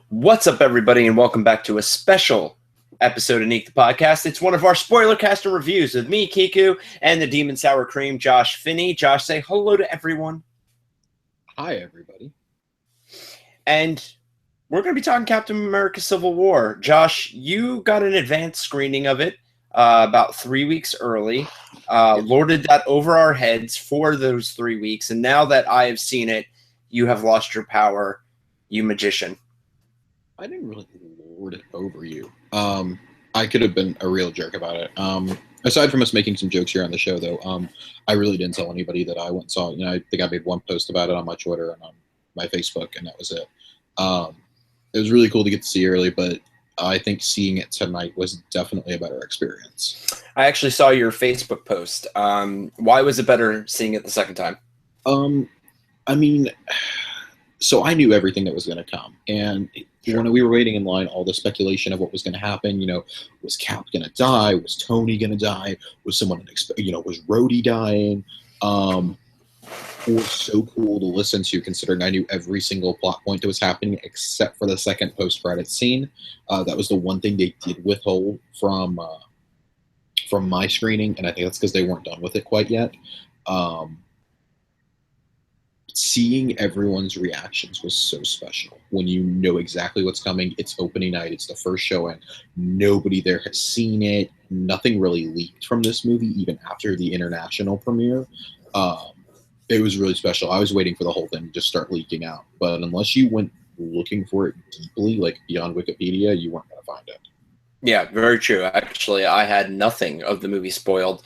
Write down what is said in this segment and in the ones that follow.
What's up, everybody, and welcome back to a special episode of Neek the Podcast. It's one of our Spoilercast and reviews with me, Kiku, and the Demon Sour Cream, Josh Finney. Josh, say hello to everyone. Hi, everybody. And we're going to be talking Captain America Civil War. Josh, you got an advanced screening of it about 3 weeks early, lorded that over our heads for those 3 weeks, and now that I have seen it, you have lost your power, you magician. I didn't really lord it over you. I could have been a real jerk about it. Aside from us making some jokes here on the show, though, I really didn't tell anybody that I went and saw it. I think I made one post about it on my Twitter and on my Facebook, and that was it. It was really cool to get to see early, but I think seeing it tonight was definitely a better experience. I actually saw your Facebook post. Why was it better seeing it the second time? So I knew everything that was going to come, and when we were waiting in line, all the speculation of what was going to happen, was Cap going to die? Was Tony going to die? Was someone was Rhodey dying? It was so cool to listen to, considering I knew every single plot point that was happening except for the second post-credits scene. That was the one thing they did withhold from my screening, and I think that's because they weren't done with it quite yet. Seeing everyone's reactions was so special. When you know exactly what's coming, it's opening night, it's the first showing, nobody there has seen it, nothing really leaked from this movie, even after the international premiere. It was really special. I was waiting for the whole thing to just start leaking out, but unless you went looking for it deeply, like beyond Wikipedia, you weren't going to find it. Yeah, very true. Actually, I had nothing of the movie spoiled.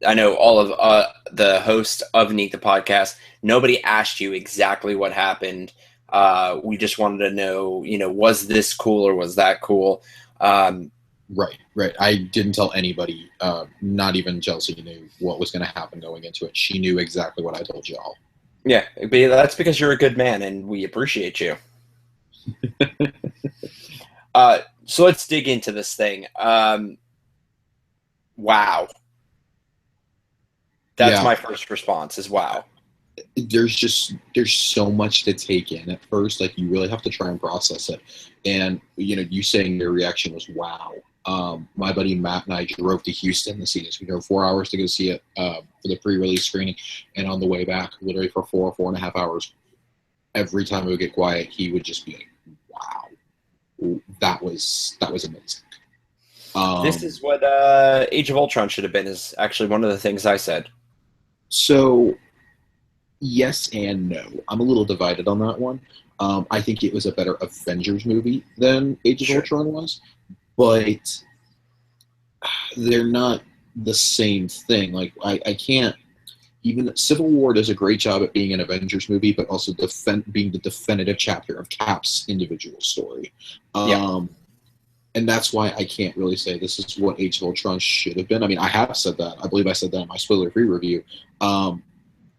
I know all of the hosts of Neek the Podcast, nobody asked you exactly what happened. We just wanted to know, was this cool or was that cool? Right. I didn't tell anybody, not even Chelsea knew what was going to happen going into it. She knew exactly what I told y'all. Yeah, that's because you're a good man and we appreciate you. So let's dig into this thing. Wow. That's my first response is wow. There's so much to take in at first. Like, you really have to try and process it. And, you saying your reaction was wow. My buddy Matt and I drove to Houston to see this. We drove 4 hours to go see it for the pre-release screening. And on the way back, literally for 4.5 hours, every time it would get quiet, he would just be like, wow, that was amazing. This is what Age of Ultron should have been, is actually one of the things I said. So, yes and no. I'm a little divided on that one. I think it was a better Avengers movie than Age of Ultron was, but they're not the same thing. Like, I can't... Even Civil War does a great job at being an Avengers movie, but also being the definitive chapter of Cap's individual story. And that's why I can't really say this is what Age of Ultron should have been. I mean, I have said that. I believe I said that in my spoiler-free review.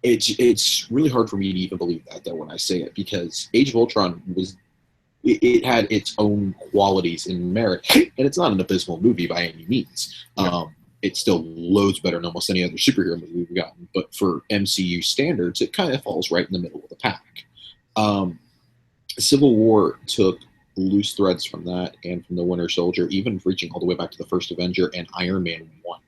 It's really hard for me to even believe that, though, when I say it, because Age of Ultron it had its own qualities and merit, and it's not an abysmal movie by any means. It's still loads better than almost any other superhero movie we've gotten, but for MCU standards, it kind of falls right in the middle of the pack. Civil War took loose threads from that and from the Winter Soldier, even reaching all the way back to the first Avenger and Iron Man 1,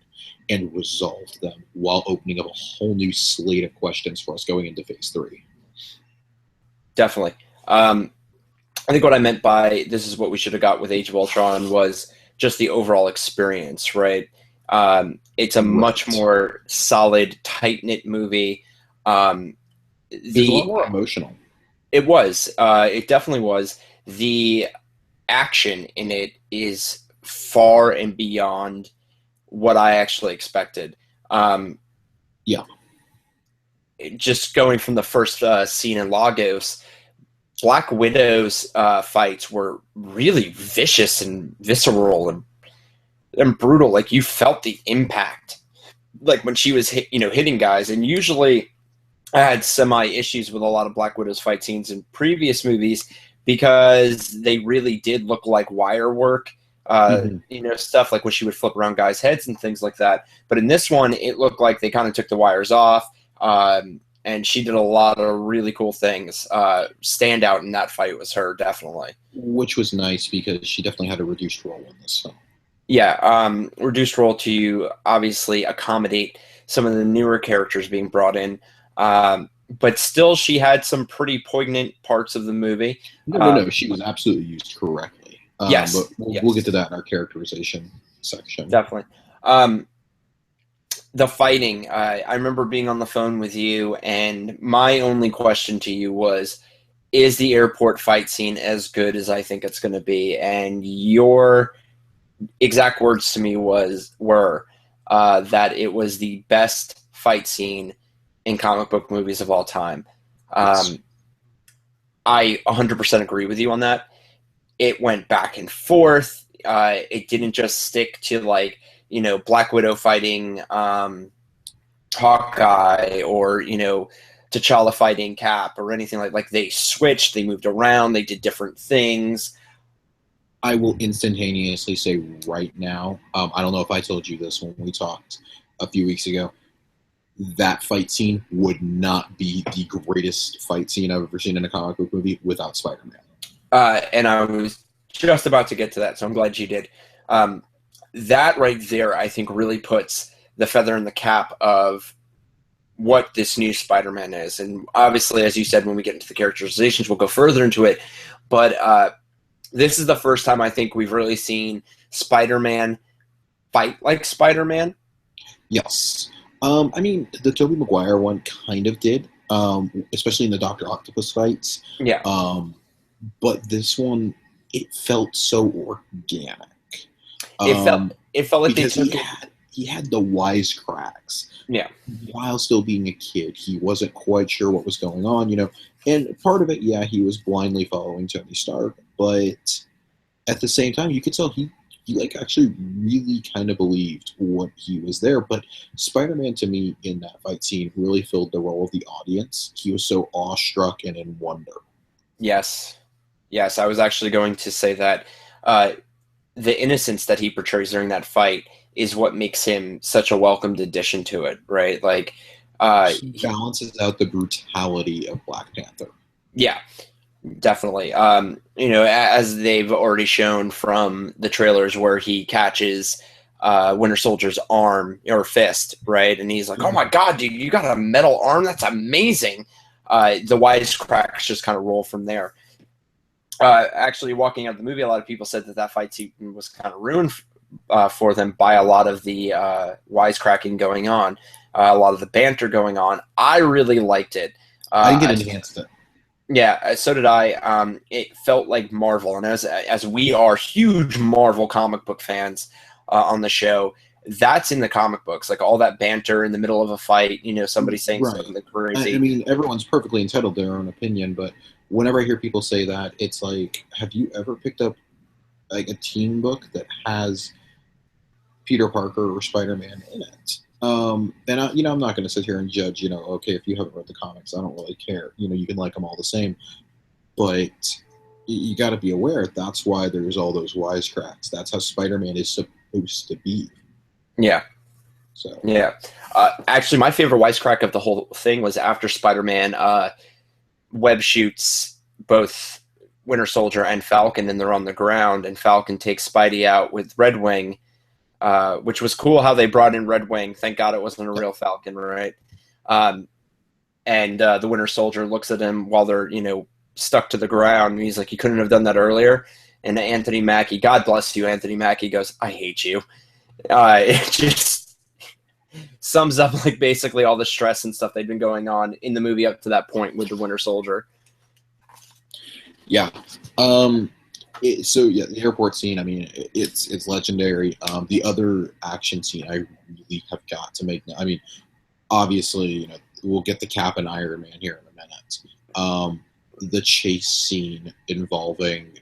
and resolved them while opening up a whole new slate of questions for us going into Phase 3. Definitely. I think what I meant by this is what we should have got with Age of Ultron was just the overall experience, right? It's a much more solid, tight-knit movie. It's a lot more emotional. It was. It definitely was. The action in it is far and beyond what I actually expected. Just going from the first scene in Lagos, Black Widow's fights were really vicious and visceral and brutal. Like, you felt the impact, like when she was hitting guys. And usually I had semi issues with a lot of Black Widow's fight scenes in previous movies because they really did look like wire work, stuff like when she would flip around guys' heads and things like that. But in this one, it looked like they kind of took the wires off. and she did a lot of really cool things. Standout in that fight was her, definitely. Which was nice because she definitely had a reduced role in this film. Yeah, reduced role to obviously accommodate some of the newer characters being brought in. But still, she had some pretty poignant parts of the movie. No. She was absolutely used correctly. Yes. But we'll get to that in our characterization section. Definitely. The fighting, I remember being on the phone with you, and my only question to you was, is the airport fight scene as good as I think it's going to be? And your exact words to me were that it was the best fight scene in comic book movies of all time. Yes. I 100% agree with you on that. It went back and forth. It didn't just stick to Black Widow fighting Hawkeye or T'Challa fighting Cap or anything like. They switched. They moved around. They did different things. I will instantaneously say right now, I don't know if I told you this when we talked a few weeks ago, that fight scene would not be the greatest fight scene I've ever seen in a comic book movie without Spider-Man. And I was just about to get to that, so I'm glad you did. That right there, I think, really puts the feather in the cap of what this new Spider-Man is. And obviously, as you said, when we get into the characterizations, we'll go further into it. But this is the first time I think we've really seen Spider-Man fight like Spider-Man. Yes. I mean, the Tobey Maguire one kind of did, especially in the Dr. Octopus fights. Yeah. But this one, it felt so organic. It felt like they took he had the wisecracks. Yeah. While still being a kid, he wasn't quite sure what was going on, And part of it, yeah, he was blindly following Tony Stark, but at the same time, you could tell he actually really kind of believed what he was there. But Spider-Man, to me, in that fight scene, really filled the role of the audience. He was so awestruck and in wonder. Yes, I was actually going to say that the innocence that he portrays during that fight is what makes him such a welcomed addition to it, right? He balances out the brutality of Black Panther. Yeah, definitely. As they've already shown from the trailers where he catches Winter Soldier's arm or fist, right? And he's like, "Oh my God, dude, you got a metal arm? That's amazing." The wisecracks just kind of roll from there. Actually, walking out of the movie, a lot of people said that fight scene was kind of ruined for them by a lot of the wisecracking going on, a lot of the banter going on. I really liked it. I think it enhanced it. Yeah, so did I. It felt like Marvel, and as we are huge Marvel comic book fans on the show, that's in the comic books. Like all that banter in the middle of a fight, somebody saying something crazy. I mean, everyone's perfectly entitled to their own opinion, but whenever I hear people say that, it's like, have you ever picked up like a team book that has Peter Parker or Spider-Man in it? And I'm not going to sit here and judge, okay, if you haven't read the comics, I don't really care. You can like them all the same, but you got to be aware that's why there's all those wisecracks. That's how Spider-Man is supposed to be. Yeah. So yeah. Actually, my favorite wisecrack of the whole thing was after Spider-Man web shoots both Winter Soldier and Falcon, and they're on the ground, and Falcon takes Spidey out with Red Wing. Which was cool how they brought in Red Wing. Thank God it wasn't a real Falcon, right? And the Winter Soldier looks at him while they're, stuck to the ground. And he's like, you couldn't have done that earlier. And Anthony Mackie, God bless you, Anthony Mackie goes, I hate you. It just sums up like basically all the stress and stuff they'd been going on in the movie up to that point with the Winter Soldier. Yeah. The airport scene, I mean, it's legendary. The other action scene I really have got to make. I mean, obviously, we'll get the Cap and Iron Man here in a minute. The chase scene involving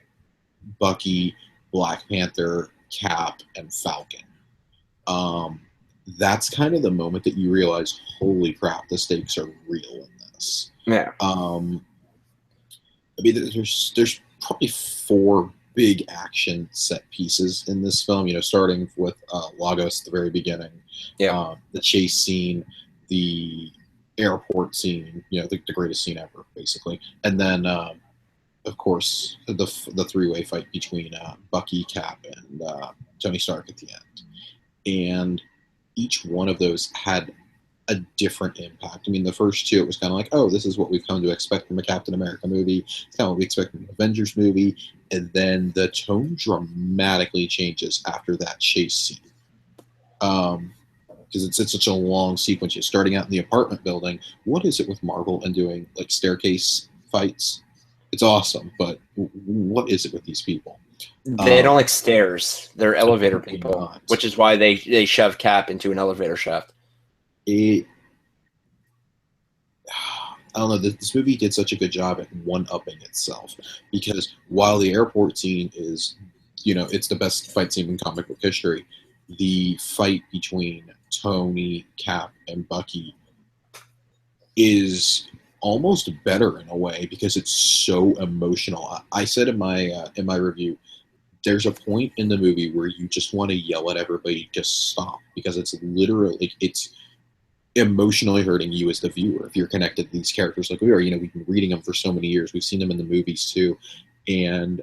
Bucky, Black Panther, Cap, and Falcon. That's kind of the moment that you realize, holy crap, the stakes are real in this. Yeah. I mean, there's probably 4 big action set pieces in this film, starting with Lagos at the very beginning, yeah. The chase scene, the airport scene, the greatest scene ever, basically. And then, of course, the three-way fight between Bucky, Cap, and Tony Stark at the end. And each one of those had a different impact. I mean, the first two, it was kind of like, oh, this is what we've come to expect from a Captain America movie. It's kind of what we expect from an Avengers movie. And then the tone dramatically changes after that chase scene. Because it's such a long sequence. You're starting out in the apartment building. What is it with Marvel and doing like staircase fights? It's awesome, but what is it with these people? They don't like stairs. They're elevator people, not. Which is why they shove Cap into an elevator shaft. I don't know. This movie did such a good job at one-upping itself, because while the airport scene is, it's the best fight scene in comic book history, the fight between Tony, Cap, and Bucky is almost better in a way because it's so emotional. I said in my review, there's a point in the movie where you just want to yell at everybody, just stop, because it's literally it's emotionally hurting you as the viewer if you're connected to these characters like we are. We've been reading them for so many years. We've seen them in the movies too, and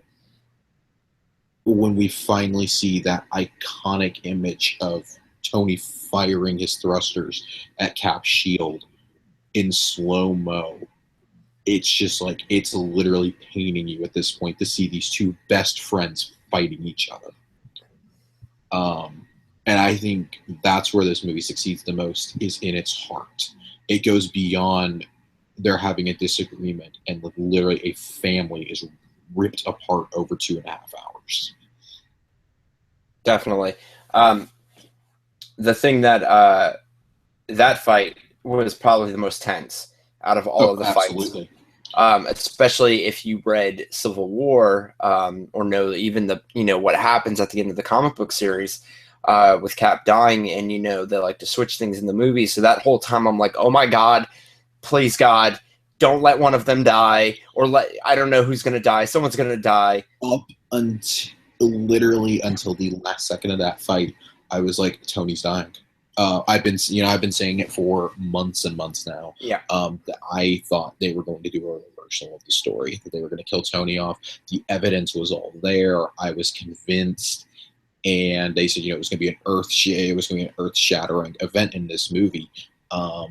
when we finally see that iconic image of Tony firing his thrusters at Cap's shield in slow-mo, it's just like, it's literally paining you at this point to see these two best friends fighting each other. And I think that's where this movie succeeds the most, is in its heart. It goes beyond they're having a disagreement, and literally a family is ripped apart over 2.5 hours. Definitely. The thing that that fight was probably the most tense out of all of the absolutely. fights. Especially if you read Civil War, or know even what happens at the end of the comic book series, with Cap dying, and they like to switch things in the movie. So that whole time I'm like, oh my God, please God, don't let one of them die, or I don't know who's gonna die. Someone's gonna die. Up until literally until the last second of that fight, I was like, Tony's dying. I've been saying it for months and months now. Yeah. That I thought they were going to do a reversal of the story, that they were going to kill Tony off. The evidence was all there. I was convinced, and they said, it was going to be an earth-shattering event in this movie. I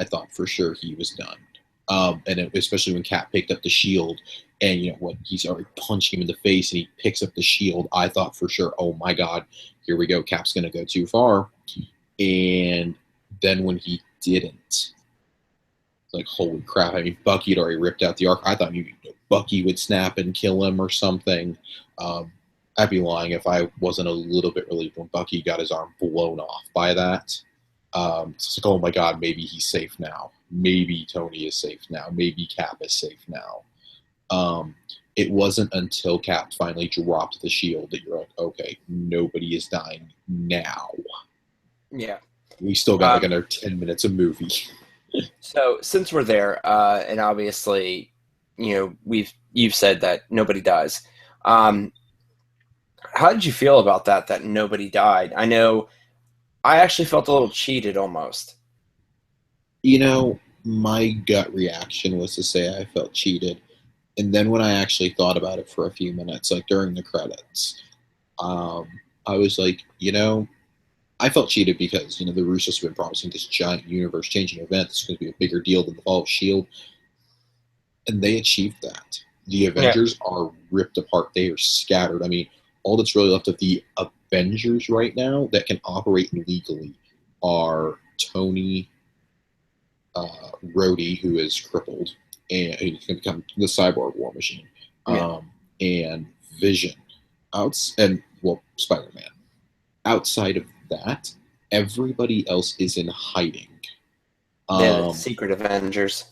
thought for sure he was done. Especially when Cap picked up the shield, and he's already punching him in the face, and he picks up the shield. I thought for sure, oh my God, here we go. Cap's going to go too far. And then when he didn't, like, holy crap. I mean, Bucky had already ripped out the arc. I thought maybe Bucky would snap and kill him or something. I'd be lying if I wasn't a little bit relieved when Bucky got his arm blown off by that. It's like, oh my God, maybe he's safe now. Maybe Tony is safe now. Maybe Cap is safe now. It wasn't until Cap finally dropped the shield that you're like, okay, nobody is dying now. Yeah. We still got like another 10 minutes of movie. So since we're there, and obviously, you've said that nobody dies. How did you feel about that nobody died? I know I actually felt a little cheated almost. My gut reaction was to say I felt cheated. And then when I actually thought about it for a few minutes, like during the credits, I was like, I felt cheated because, the Russos have been promising this giant universe-changing event that's going to be a bigger deal than the fall of S.H.I.E.L.D. And they achieved that. The Avengers are ripped apart. They are scattered. I mean, all that's really left of the Avengers right now that can operate legally are Tony, Rhodey, who is crippled, and he's going to become the cyborg war machine, and Vision, Spider-Man. Outside of that, everybody else is in hiding. The Secret Avengers.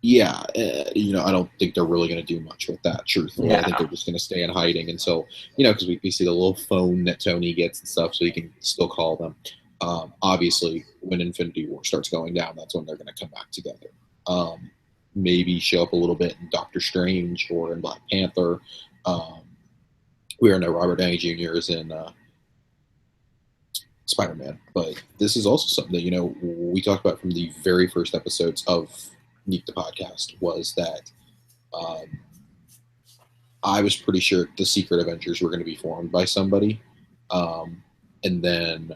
Yeah, I don't think they're really going to do much with that, truthfully. I think they're just going to stay in hiding until, because we see the little phone that Tony gets and stuff, so he can still call them. Obviously, when Infinity War starts going down, that's when they're going to come back together. Maybe show up a little bit in Doctor Strange or in Black Panther. We already know Robert Downey Jr. is in Spider-Man. But this is also something that, we talked about from the very first episodes of Neek the podcast, was that um, I was pretty sure the Secret Avengers were going to be formed by somebody. And then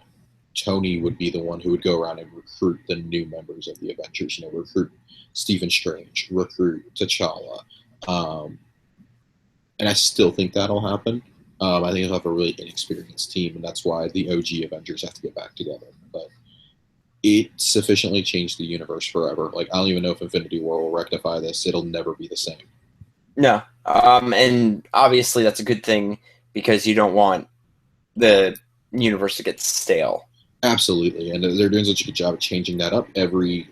Tony would be the one who would go around and recruit the new members of the Avengers. Recruit Stephen Strange, recruit T'Challa, um, and I still think that'll happen. I think he'll have a really inexperienced team, and that's why the OG Avengers have to get back together. But it sufficiently changed the universe forever. Like, I don't even know if Infinity War will rectify this. It'll never be the same. No. And obviously that's a good thing because you don't want the universe to get stale. Absolutely, and they're doing such a good job of changing that up every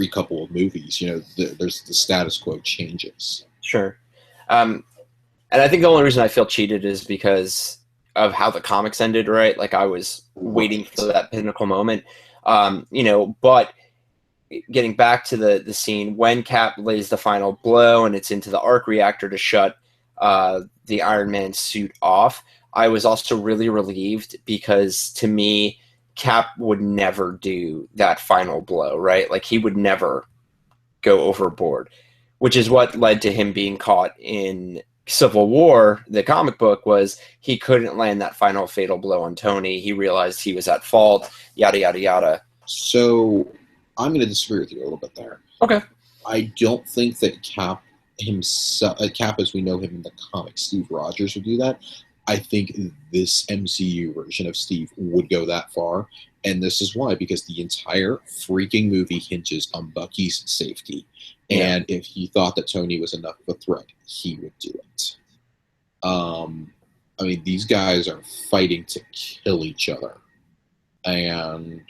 couple of movies. There's the status quo changes. Sure. And I think the only reason I feel cheated is because of how the comics ended, right? Like, I was waiting for that pinnacle moment. But getting back to the scene when Cap lays the final blow and it's into the arc reactor to shut the Iron Man suit off, I was also really relieved because, to me, Cap would never do that final blow, right? Like, he would never go overboard, which is what led to him being caught in Civil War. The comic book was he couldn't land that final fatal blow on Tony. He realized he was at fault, yada, yada, yada. So I'm going to disagree with you a little bit there. Okay. I don't think that Cap himself, Cap as we know him in the comics, Steve Rogers, would do that. I think this MCU version of Steve would go that far. And this is why, because the entire freaking movie hinges on Bucky's safety. Yeah. And if he thought that Tony was enough of a threat, he would do it. These guys are fighting to kill each other. And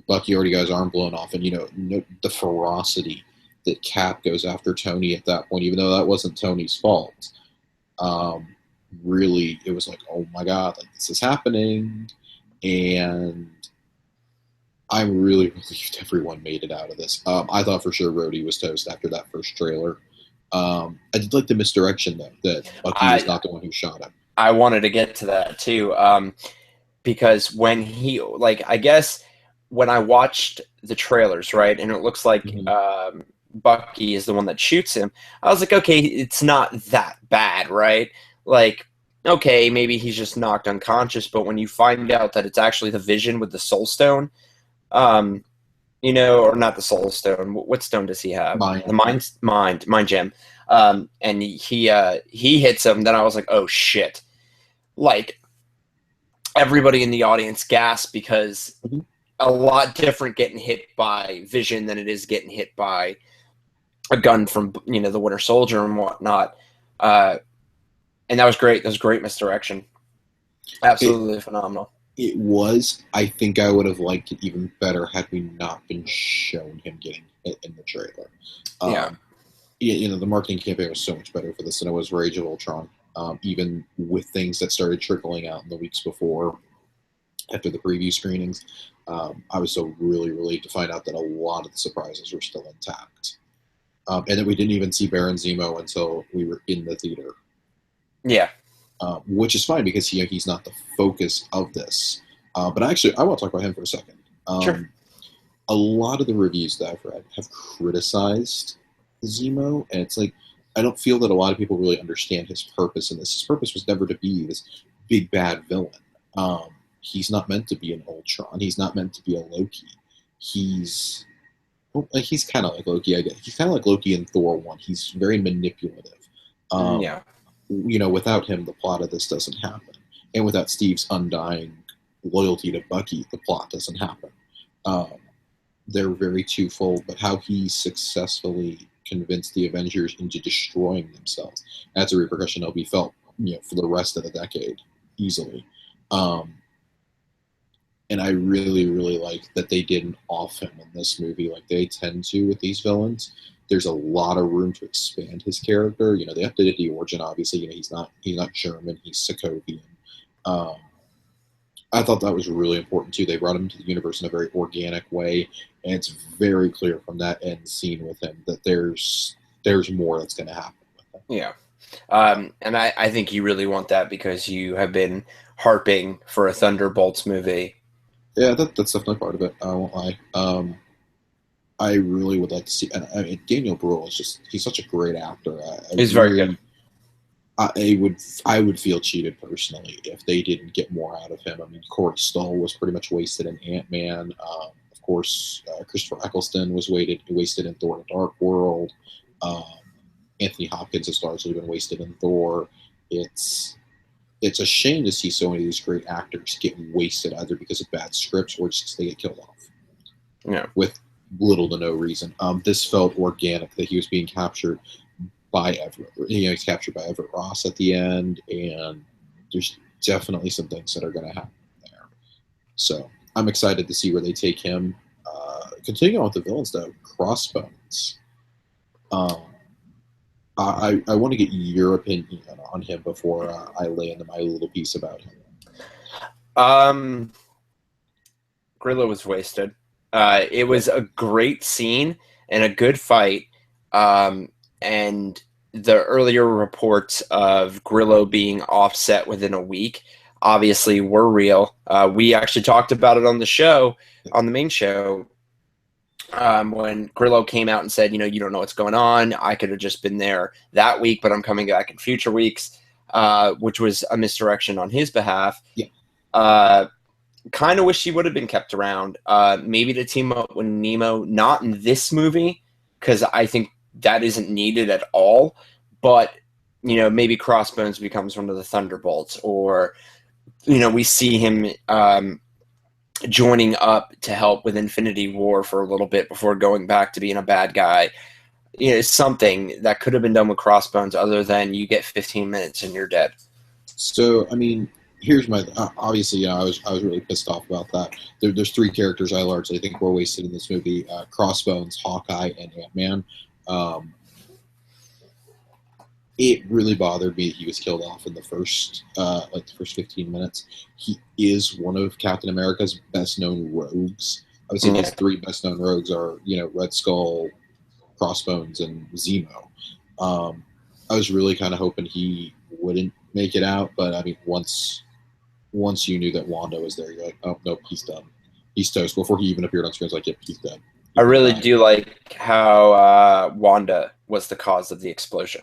Bucky already got his arm blown off. And, the ferocity that Cap goes after Tony at that point, even though that wasn't Tony's fault. Really, it was like, oh my God, like, this is happening. And I'm really relieved everyone made it out of this. I thought for sure Rhodey was toast after that first trailer. I did like the misdirection, though, that Bucky was not the one who shot him. I wanted to get to that, too, because when he, I guess when I watched the trailers, right, and it looks like Bucky is the one that shoots him, I was like, okay, it's not that bad, right? Like, okay, maybe he's just knocked unconscious, but when you find out that it's actually the Vision with the Soul Stone, or not the Soul Stone, what stone does he have? The Mind Gem. And he hits him, then I was like, oh shit. Like, everybody in the audience gasped because a lot different getting hit by Vision than it is getting hit by a gun from, the Winter Soldier and whatnot. And that was great. That was great misdirection. Absolutely phenomenal. It was. I think I would have liked it even better had we not been shown him getting hit in the trailer. The marketing campaign was so much better for this than it was for Age of Ultron. Even with things that started trickling out in the weeks before, after the preview screenings, I was so really relieved to find out that a lot of the surprises were still intact. And that we didn't even see Baron Zemo until we were in the theater. Yeah. Which is fine because he's not the focus of this. But actually, I want to talk about him for a second. Sure. A lot of the reviews that I've read have criticized Zemo, and it's like, I don't feel that a lot of people really understand his purpose in this. His purpose was never to be this big bad villain. He's not meant to be an Ultron. He's not meant to be a Loki. He's kind of like Loki, I guess. He's kind of like Loki in Thor 1. He's very manipulative. Without him, the plot of this doesn't happen. And without Steve's undying loyalty to Bucky, the plot doesn't happen. They're very twofold, but how he successfully convinced the Avengers into destroying themselves, that's a repercussion that'll be felt, for the rest of the decade, easily. And I really, really like that they didn't off him in this movie like they tend to with these villains. There's a lot of room to expand his character. They updated the origin, obviously. He's not German, he's Sokovian. I thought that was really important too. They brought him to the universe in a very organic way, and it's very clear from that end scene with him that there's more that's going to happen with him. Yeah. And I think you really want that because you have been harping for a Thunderbolts movie. Yeah, that's definitely part of it. I won't lie. I really would like to see. And I mean, Daniel Bruhl is just—he's such a great actor. He's very good. I would feel cheated personally if they didn't get more out of him. I mean, Corey Stoll was pretty much wasted in Ant-Man. Of course, Christopher Eccleston was wasted in Thor: The Dark World. Um, Anthony Hopkins has largely been wasted in Thor. It's a shame to see so many of these great actors get wasted either because of bad scripts or just because they get killed off. Yeah. With little to no reason. This felt organic that he was being captured by Everett. He's captured by Everett Ross at the end, and there's definitely some things that are going to happen there. So I'm excited to see where they take him. Continuing on with the villains, though, Crossbones. I want to get your opinion on him before I lay into my little piece about him. Grillo was wasted. It was a great scene and a good fight. And the earlier reports of Grillo being offset within a week obviously were real. We actually talked about it on the show, on the main show, when Grillo came out and said, you don't know what's going on. I could have just been there that week, but I'm coming back in future weeks, which was a misdirection on his behalf. Yeah. Kind of wish he would have been kept around. Maybe to team up with Nemo, not in this movie, because I think that isn't needed at all. But, maybe Crossbones becomes one of the Thunderbolts, or, we see him joining up to help with Infinity War for a little bit before going back to being a bad guy. Something that could have been done with Crossbones other than you get 15 minutes and you're dead. So, I mean, here's my obviously, I was really pissed off about that. There's three characters I largely think were wasted in this movie: Crossbones, Hawkeye, and Ant-Man. It really bothered me he was killed off in the first 15 minutes. He is one of Captain America's best known rogues. I would say his three best known rogues are Red Skull, Crossbones, and Zemo. I was really kind of hoping he wouldn't make it out, but I mean, once you knew that Wanda was there, you're like, oh nope, he's done. He's toast. Before he even appeared on screen, I was like, yep, he's dead. I really do like how Wanda was the cause of the explosion.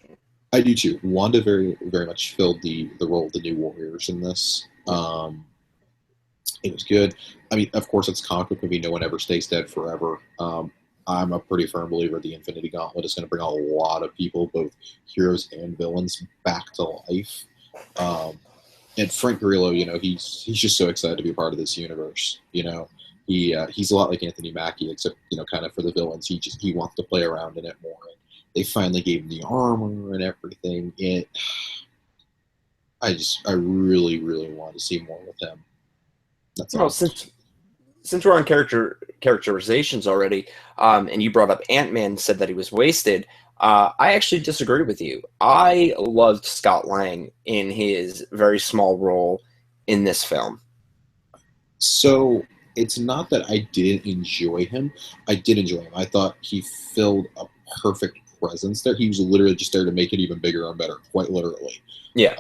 I do too. Wanda very, very much filled the role of the New Warriors in this. It was good. I mean, of course, it's a comic book movie. No one ever stays dead forever. I'm a pretty firm believer the Infinity Gauntlet is going to bring a lot of people, both heroes and villains, back to life. And Frank Grillo, he's just so excited to be a part of this universe. He's a lot like Anthony Mackie, except kind of for the villains. He wants to play around in it more. They finally gave him the armor and everything. I really, really want to see more with him. That's all. Since we're on characterizations already, and you brought up Ant-Man, said that he was wasted, I actually disagree with you. I loved Scott Lang in his very small role in this film. So it's not that I didn't enjoy him. I did enjoy him. I thought he filled a perfect presence there. He was literally just there to make it even bigger and better, quite literally. Yeah.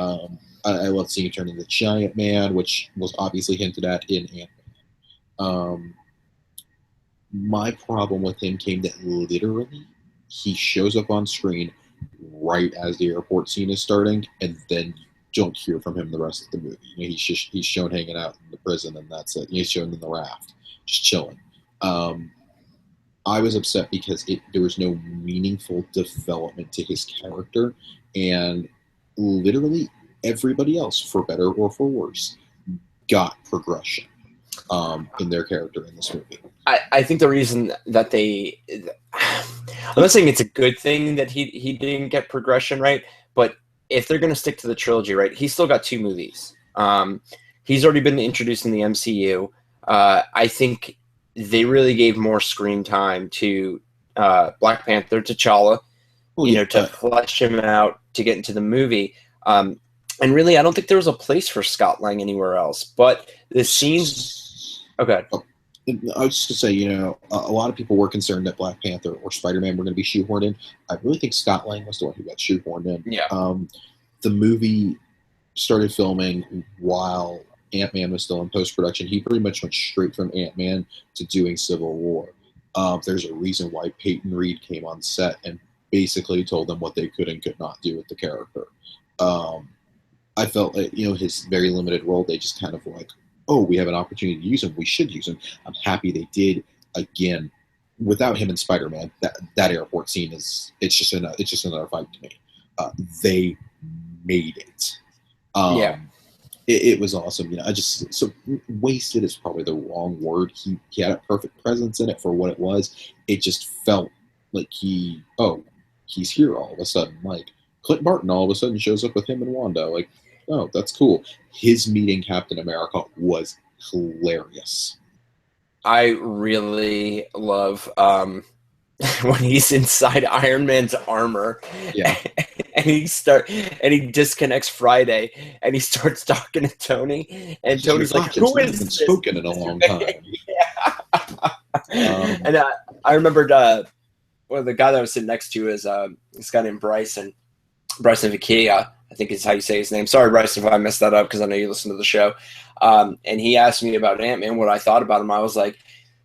I love seeing him turn into Giant Man, which was obviously hinted at in Ant-Man. My problem with him came that literally he shows up on screen right as the airport scene is starting, and then you don't hear from him the rest of the movie. He's shown hanging out in the prison, and that's it. He's shown in the raft, just chilling. I was upset because there was no meaningful development to his character, and literally everybody else, for better or for worse, got progression in their character in this movie. I think the reason that I'm not saying it's a good thing that he didn't get progression, right? But if they're going to stick to the trilogy, right, he's still got 2 movies. He's already been introduced in the MCU. I think they really gave more screen time to Black Panther, T'Challa, to flesh him out to get into the movie. And really, I don't think there was a place for Scott Lang anywhere else. But the scenes... Okay. I was just going to say, a lot of people were concerned that Black Panther or Spider-Man were going to be shoehorned in. I really think Scott Lang was the one who got shoehorned in. Yeah. The movie started filming while Ant-Man was still in post-production, he pretty much went straight from Ant-Man to doing Civil War. There's a reason why Peyton Reed came on set and basically told them what they could and could not do with the character. I felt that, his very limited role, they just kind of like, oh, we have an opportunity to use him, we should use him. I'm happy they did. Again, without him and Spider-Man, that airport scene it's just another fight to me. They made it. It was awesome. So wasted is probably the wrong word. He had a perfect presence in it for what it was. It just felt like he's here all of a sudden. Like Clint Barton all of a sudden shows up with him and Wanda. Like, oh, that's cool. His meeting Captain America was hilarious. I really love when he's inside Iron Man's armor, and he disconnects Friday, and he starts talking to Tony, and Tony's like, "Who is this?" Spoken in a long time. And I remembered the guy that I was sitting next to is this guy named Bryson Vikia, I think is how you say his name. Sorry, Bryson, if I messed that up, because I know you listen to the show. And he asked me about Ant-Man, what I thought about him. I was like,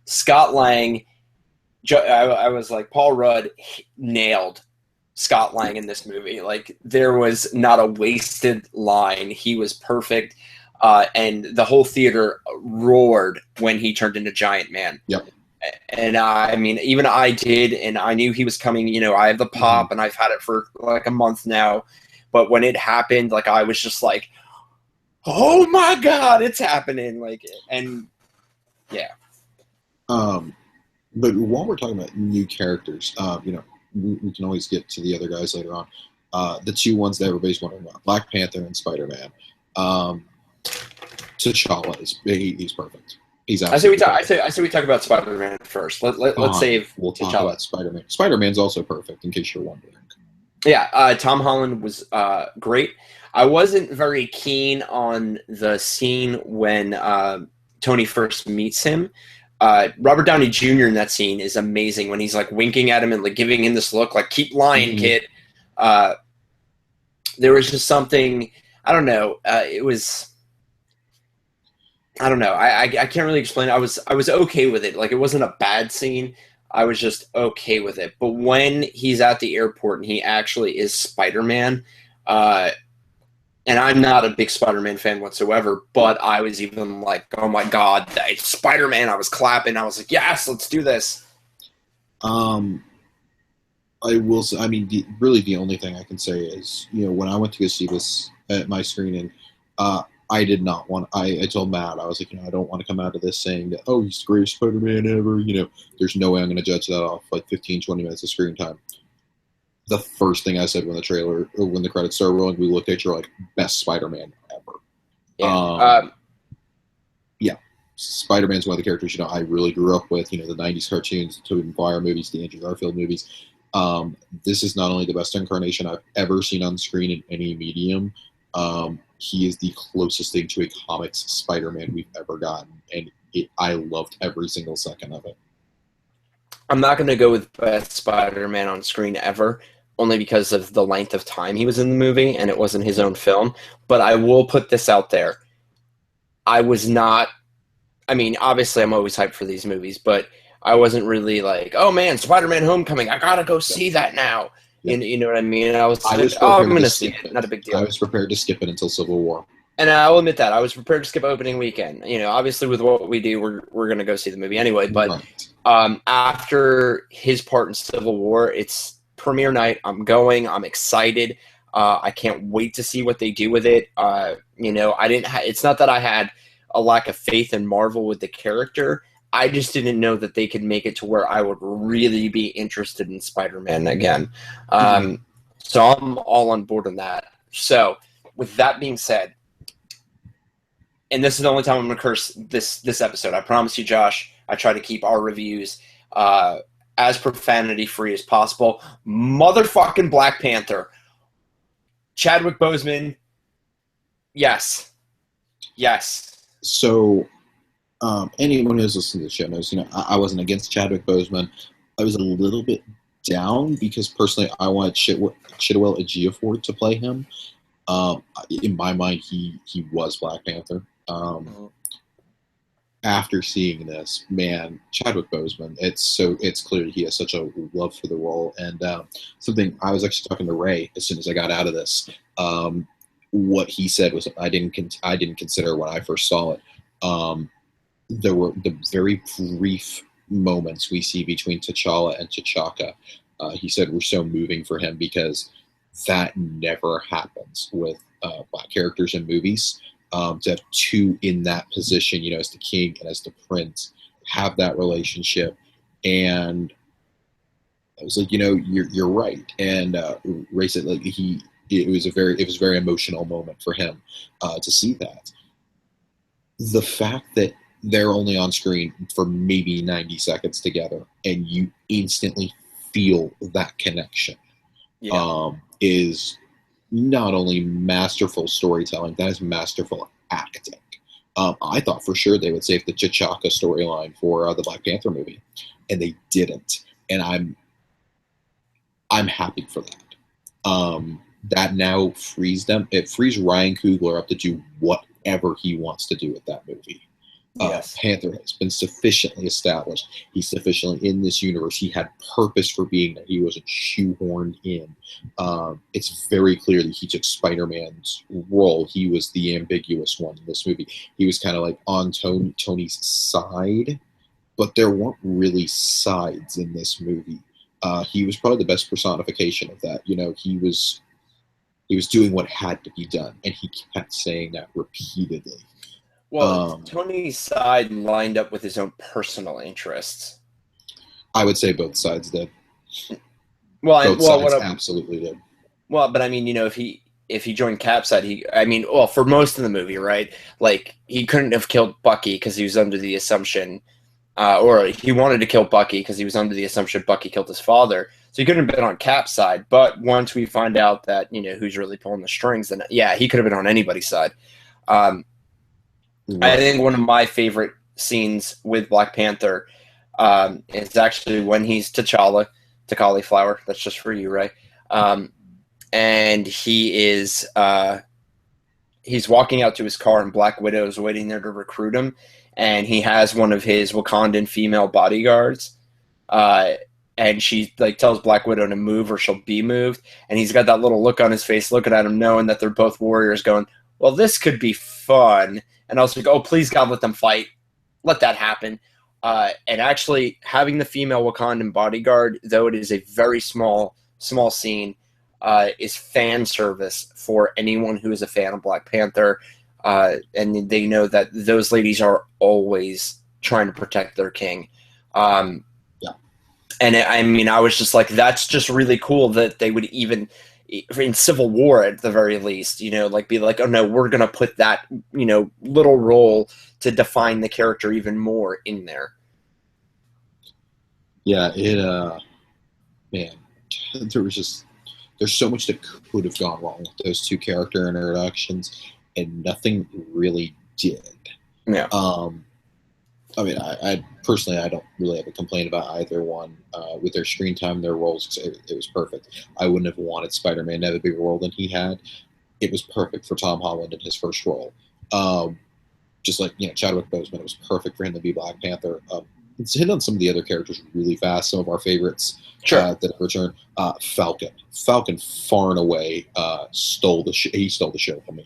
Scott Lang. I was like, Paul Rudd nailed Scott Lang in this movie. Like, there was not a wasted line. He was perfect. And the whole theater roared when he turned into Giant Man. Yep. And I mean, even I did, and I knew he was coming. I have the pop, and I've had it for like a month now. But when it happened, like, I was just like, oh my God, it's happening. Like, and yeah. But while we're talking about new characters, we can always get to the other guys later on. The two ones that everybody's wondering about, Black Panther and Spider-Man. T'Challa he's perfect. He's I say we talk about Spider-Man first. Let's save. We'll talk about Spider-Man. Spider-Man's also perfect, in case you're wondering. Yeah, Tom Holland was great. I wasn't very keen on the scene when Tony first meets him. Robert Downey Jr. in that scene is amazing when he's like winking at him and like giving him this look like, keep lying, kid. There was just something, I don't know. It was, I don't know. I can't really explain it. I was okay with it. Like, it wasn't a bad scene. I was just okay with it. But when he's at the airport and he actually is Spider-Man, and I'm not a big Spider-Man fan whatsoever, but I was even like, oh my God, it's Spider-Man. I was clapping. I was like, yes, let's do this. I will say, I mean, really the only thing I can say is, when I went to go see this at my screening, I did not want, I told Matt, I was like, I don't want to come out of this saying that, oh, he's the greatest Spider-Man ever. There's no way I'm going to judge that off like 15, 20 minutes of screen time. The first thing I said when the credits started rolling, we looked at you like, best Spider-Man ever. Yeah. Spider-Man's one of the characters, I really grew up with, the 90s cartoons, the Tobey Maguire movies, the Andrew Garfield movies. This is not only the best incarnation I've ever seen on screen in any medium, he is the closest thing to a comics Spider-Man we've ever gotten, and I loved every single second of it. I'm not going to go with best Spider-Man on screen ever, only because of the length of time he was in the movie, and it wasn't his own film. But I will put this out there. I was not... I mean, obviously I'm always hyped for these movies, but I wasn't really like, oh man, Spider-Man Homecoming, I gotta go see that now. Yeah. You know what I mean? And I was like, oh, I'm going to see it. Not a big deal. I was prepared to skip it until Civil War. And I'll admit that. I was prepared to skip opening weekend. Obviously with what we do, we're going to go see the movie anyway. But after his part in Civil War, it's premiere night. I'm going. I'm excited. I can't wait to see what they do with it. It's not that I had a lack of faith in Marvel with the character. I just didn't know that they could make it to where I would really be interested in Spider-Man again. So I'm all on board on that. So with that being said, and this is the only time I'm going to curse this episode. I promise you, Josh, I try to keep our reviews as profanity-free as possible. Motherfucking Black Panther. Chadwick Boseman, yes. Yes. So... anyone who's listened to the show knows, I wasn't against Chadwick Boseman. I was a little bit down because personally I wanted Chiwetel Ejiofor to play him. In my mind, he was Black Panther. Um, After seeing this, man, Chadwick Boseman, it's clear he has such a love for the role. And something I was actually talking to Ray as soon as I got out of this. What he said was I didn't consider when I first saw it. There were the very brief moments we see between T'Challa and T'Chaka. He said were so moving for him because that never happens with black characters in movies. To have two in that position, as the king and as the prince, have that relationship, and I was like, you're right. And Ray said like it was a very emotional moment for him to see that. The fact that they're only on screen for maybe 90 seconds together, and you instantly feel that connection, is not only masterful storytelling, that is masterful acting. I thought for sure they would save the T'Chaka storyline for the Black Panther movie, and they didn't. And I'm happy for that. That now frees them. It frees Ryan Coogler up to do whatever he wants to do with that movie. Yes. Panther has been sufficiently established. He's sufficiently in this universe. He had purpose for being there. He wasn't shoehorned in. It's very clear that he took Spider-Man's role. He was the ambiguous one in this movie. He was kind of like on Tony's side, but there weren't really sides in this movie. He was probably the best personification of that. He was doing what had to be done, and he kept saying that repeatedly. Well, Tony's side lined up with his own personal interests. I would say both sides did. Both sides absolutely did. Well, but I mean, if he joined Cap's side, for most of the movie, right? Like, he couldn't have killed Bucky because he was under the assumption, or he wanted to kill Bucky because he was under the assumption Bucky killed his father. So he couldn't have been on Cap's side. But once we find out that, who's really pulling the strings, then yeah, he could have been on anybody's side. I think one of my favorite scenes with Black Panther is actually when he's T'Challa, to cauliflower. That's just for you, Ray. And he's walking out to his car, and Black Widow is waiting there to recruit him. And he has one of his Wakandan female bodyguards, and she tells Black Widow to move or she'll be moved. And he's got that little look on his face, looking at him, knowing that they're both warriors, going, well, this could be fun. And I was like, oh, please, God, let them fight. Let that happen. And actually having the female Wakandan bodyguard, though it is a very small scene, is fan service for anyone who is a fan of Black Panther. And they know that those ladies are always trying to protect their king. And I was just like, that's just really cool that they would even – in Civil War at the very least, be like, oh no, we're going to put that, little role to define the character even more in there. Yeah, man, there's so much that could have gone wrong with those two character introductions, and nothing really did. Yeah. I personally, I don't really have a complaint about either one. With their screen time, their roles, it was perfect. I wouldn't have wanted Spider-Man to have a bigger role than he had. It was perfect for Tom Holland in his first role. Just like, Chadwick Boseman, it was perfect for him to be Black Panther. Let's hit on some of the other characters really fast. Some of our favorites that have returned. Falcon. Falcon far and away stole the show. He stole the show from me.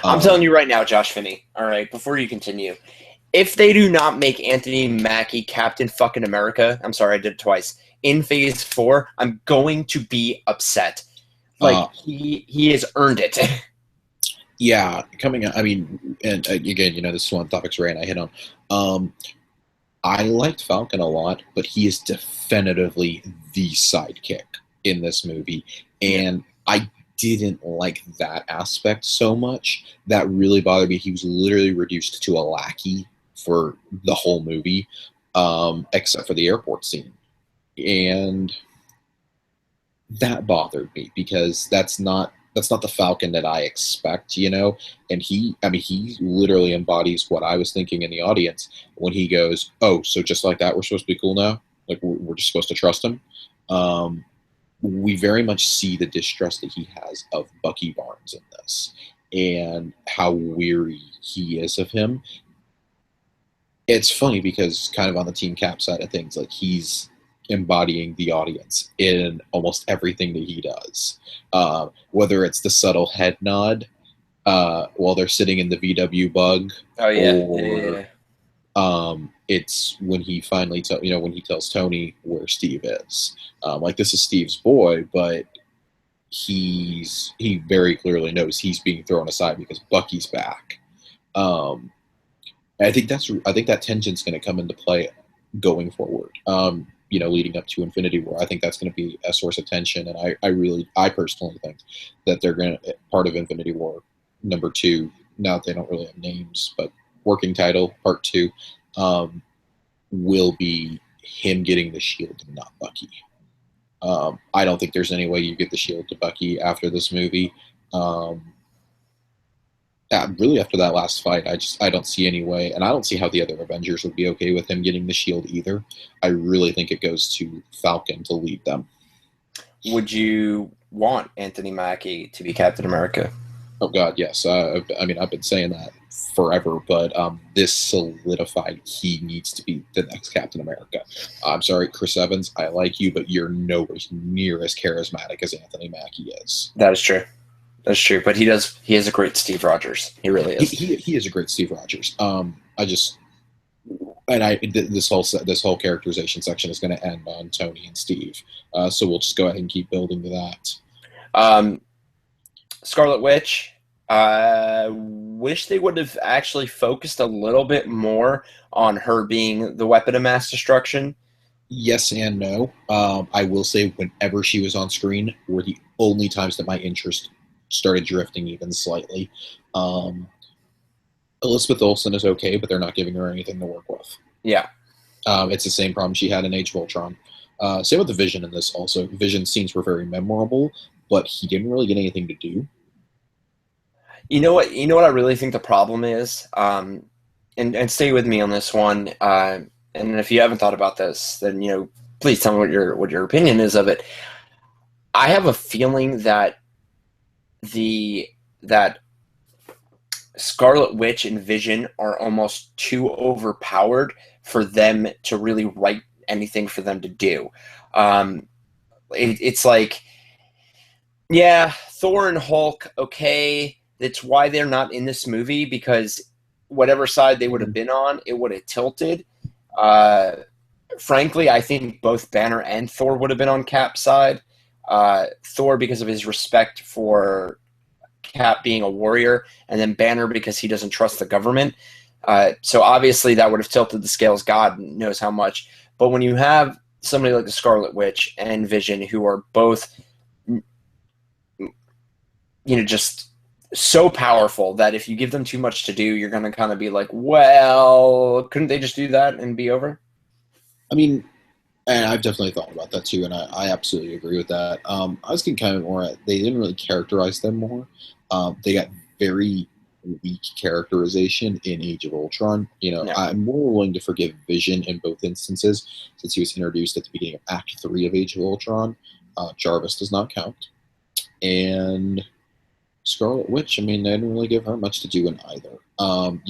I'm telling you right now, Josh Finney, all right, before you continue, if they do not make Anthony Mackie Captain fucking America, I'm sorry, I did it twice, in Phase 4, I'm going to be upset. He has earned it. Yeah, coming out, and again, this is one of the topics Ray and I hit on. I liked Falcon a lot, but he is definitively the sidekick in this movie. And I didn't like that aspect so much. That really bothered me. He was literally reduced to a lackey for the whole movie, except for the airport scene. And that bothered me because that's not the Falcon that I expect, and he literally embodies what I was thinking in the audience when he goes, oh, so just like that, we're supposed to be cool now? Like, we're just supposed to trust him? We very much see the distrust that he has of Bucky Barnes in this. and how weary he is of him. It's funny because kind of on the Team Cap side of things, like he's embodying the audience in almost everything that he does. Whether it's the subtle head nod while they're sitting in the VW bug, Oh yeah, or it's when he finally when he tells Tony where Steve is. Like, this is Steve's boy, but he very clearly knows he's being thrown aside because Bucky's back. I think that tension's going to come into play going forward. Leading up to Infinity War, I think that's going to be a source of tension, and I personally think that they're going to, part of Infinity War #2. Now that they don't really have names, but working title Part 2 will be him getting the shield and not Bucky. I don't think there's any way you get the shield to Bucky after this movie. Really, after that last fight, I don't see any way, and I don't see how the other Avengers would be okay with him getting the shield either. I really think it goes to Falcon to lead them. Would you want Anthony Mackie to be Captain America? Oh God, yes. I've been saying that forever, but this solidified he needs to be the next Captain America. I'm sorry, Chris Evans, I like you, but you're nowhere near as charismatic as Anthony Mackie is. That is true. That's true, but he is a great Steve Rogers. He really is. He is a great Steve Rogers. This whole characterization section is going to end on Tony and Steve. So we'll just go ahead and keep building to that. Scarlet Witch. Wish they would have actually focused a little bit more on her being the weapon of mass destruction. Yes and no. I will say whenever she was on screen were the only times that my interest started drifting even slightly. Elizabeth Olsen is okay, but they're not giving her anything to work with. Yeah. It's the same problem she had in Age of Ultron. Same with the Vision in this also. Vision scenes were very memorable, but he didn't really get anything to do. You know what I really think the problem is? And stay with me on this one. And if you haven't thought about this, then please tell me what your opinion is of it. I have a feeling that that Scarlet Witch and Vision are almost too overpowered for them to really write anything for them to do. It's like, yeah, Thor and Hulk, okay, that's why they're not in this movie, because whatever side they would have been on, it would have tilted. Frankly, I think both Banner and Thor would have been on Cap's side. Thor because of his respect for Cap being a warrior, and then Banner because he doesn't trust the government. So obviously that would have tilted the scales God knows how much. But when you have somebody like the Scarlet Witch and Vision, who are both just so powerful that if you give them too much to do, you're going to kind of be like, well, couldn't they just do that and be over? I mean, and I've definitely thought about that too, and I absolutely agree with that. I was thinking kind of more, they didn't really characterize them more. They got very weak characterization in Age of Ultron. Yeah. I'm more willing to forgive Vision in both instances, since he was introduced at the beginning of Act 3 of Age of Ultron. Jarvis does not count. And Scarlet Witch, they didn't really give her much to do in either.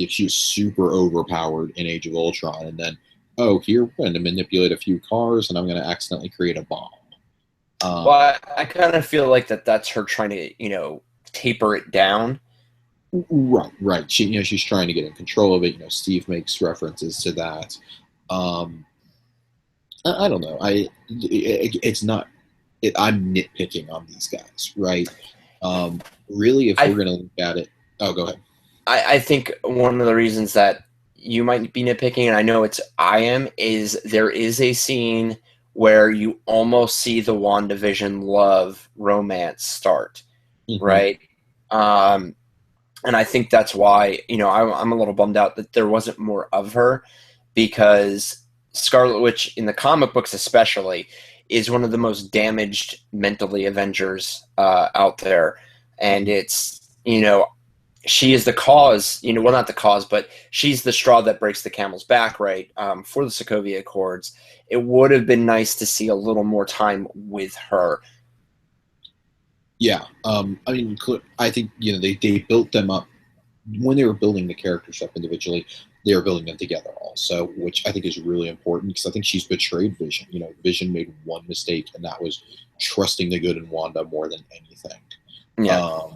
She was super overpowered in Age of Ultron, and then, here we're going to manipulate a few cars, and I'm going to accidentally create a bomb. Well, I kind of feel like that's her trying to, taper it down. Right. She's trying to get in control of it. Steve makes references to that. I don't know. It's not. I'm nitpicking on these guys, right? Really, if we're going to look at it, go ahead. I think one of the reasons that you might be nitpicking, and I know is there is a scene where you almost see the WandaVision love romance start, right? And I think that's why, I'm a little bummed out that there wasn't more of her, because Scarlet Witch, in the comic books especially, is one of the most damaged mentally Avengers out there. And it's, she is the cause, well, not the cause, but she's the straw that breaks the camel's back, right, for the Sokovia Accords. It would have been nice to see a little more time with her. Yeah. I mean, I think they built them up when they were building the characters up individually. They were building them together also, which I think is really important because I think she's betrayed Vision. Vision made one mistake, and that was trusting the good in Wanda more than anything. Yeah.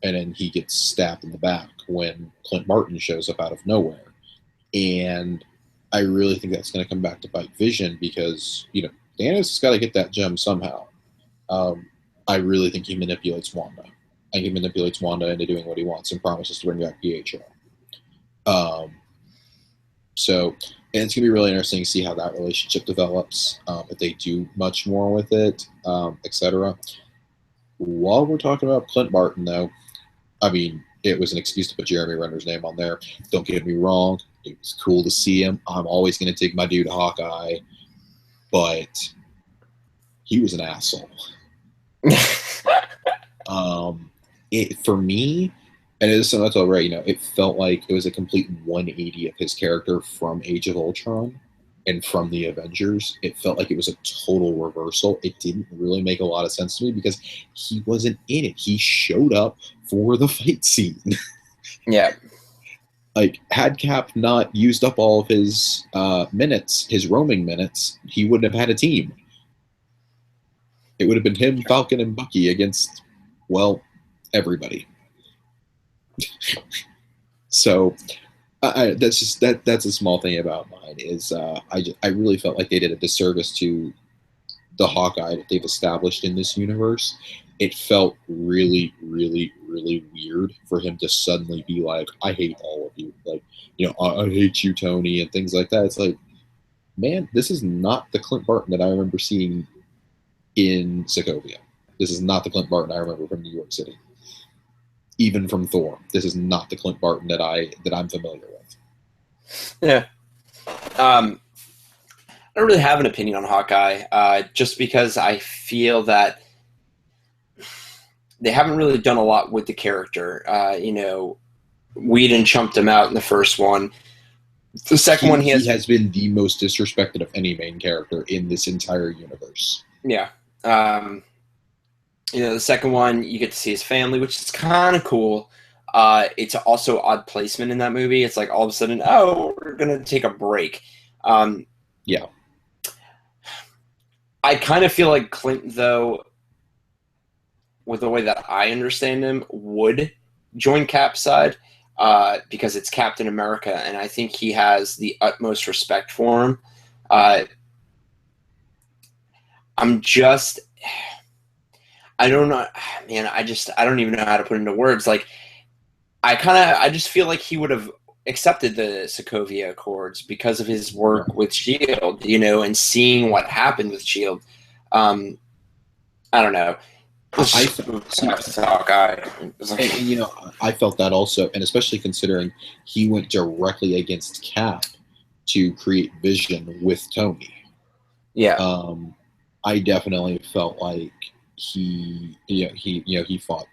And then he gets stabbed in the back when Clint Martin shows up out of nowhere. And I really think that's going to come back to bite Vision because, Thanos has got to get that gem somehow. I really think he manipulates Wanda. I think he manipulates Wanda into doing what he wants and promises to bring back Pietro. So, and it's going to be really interesting to see how that relationship develops, if they do much more with it, etc. While we're talking about Clint Barton, though, I mean, it was an excuse to put Jeremy Renner's name on there. Don't get me wrong. It was cool to see him. I'm always going to take my dude Hawkeye, but he was an asshole. For me, and it is something I told Ray, it felt like it was a complete 180 of his character from Age of Ultron and from the Avengers. It felt like it was a total reversal. It didn't really make a lot of sense to me because he wasn't in it. He showed up for the fight scene. Yeah. Like, had Cap not used up all of his minutes, his roaming minutes, he wouldn't have had a team. It would have been him, Falcon, and Bucky against, well, everybody. So that's a small thing about mine is I really felt like they did a disservice to the Hawkeye that they've established in this universe. It felt really, really, really weird for him to suddenly be like, I hate all of you. Like, I hate you, Tony, and things like that. It's like, man, this is not the Clint Barton that I remember seeing in Sokovia. This is not the Clint Barton I remember from New York City. Even from Thor, this is not the Clint Barton that I'm familiar with. Yeah. I don't really have an opinion on Hawkeye, just because I feel that they haven't really done a lot with the character. Whedon chumped him out in the first one. The second one, he has been the most disrespected of any main character in this entire universe. Yeah. The second one, you get to see his family, which is kind of cool. It's also odd placement in that movie. It's like all of a sudden, we're going to take a break. Yeah. I kind of feel like Clint, though, with the way that I understand him, would join Cap's side because it's Captain America, and I think he has the utmost respect for him. I don't know, man. I don't even know how to put it into words. Like, I just feel like he would have accepted the Sokovia Accords because of his work with Shield, and seeing what happened with Shield. I don't know. I felt that also, and especially considering he went directly against Cap to create Vision with Tony. Yeah. I definitely felt like he fought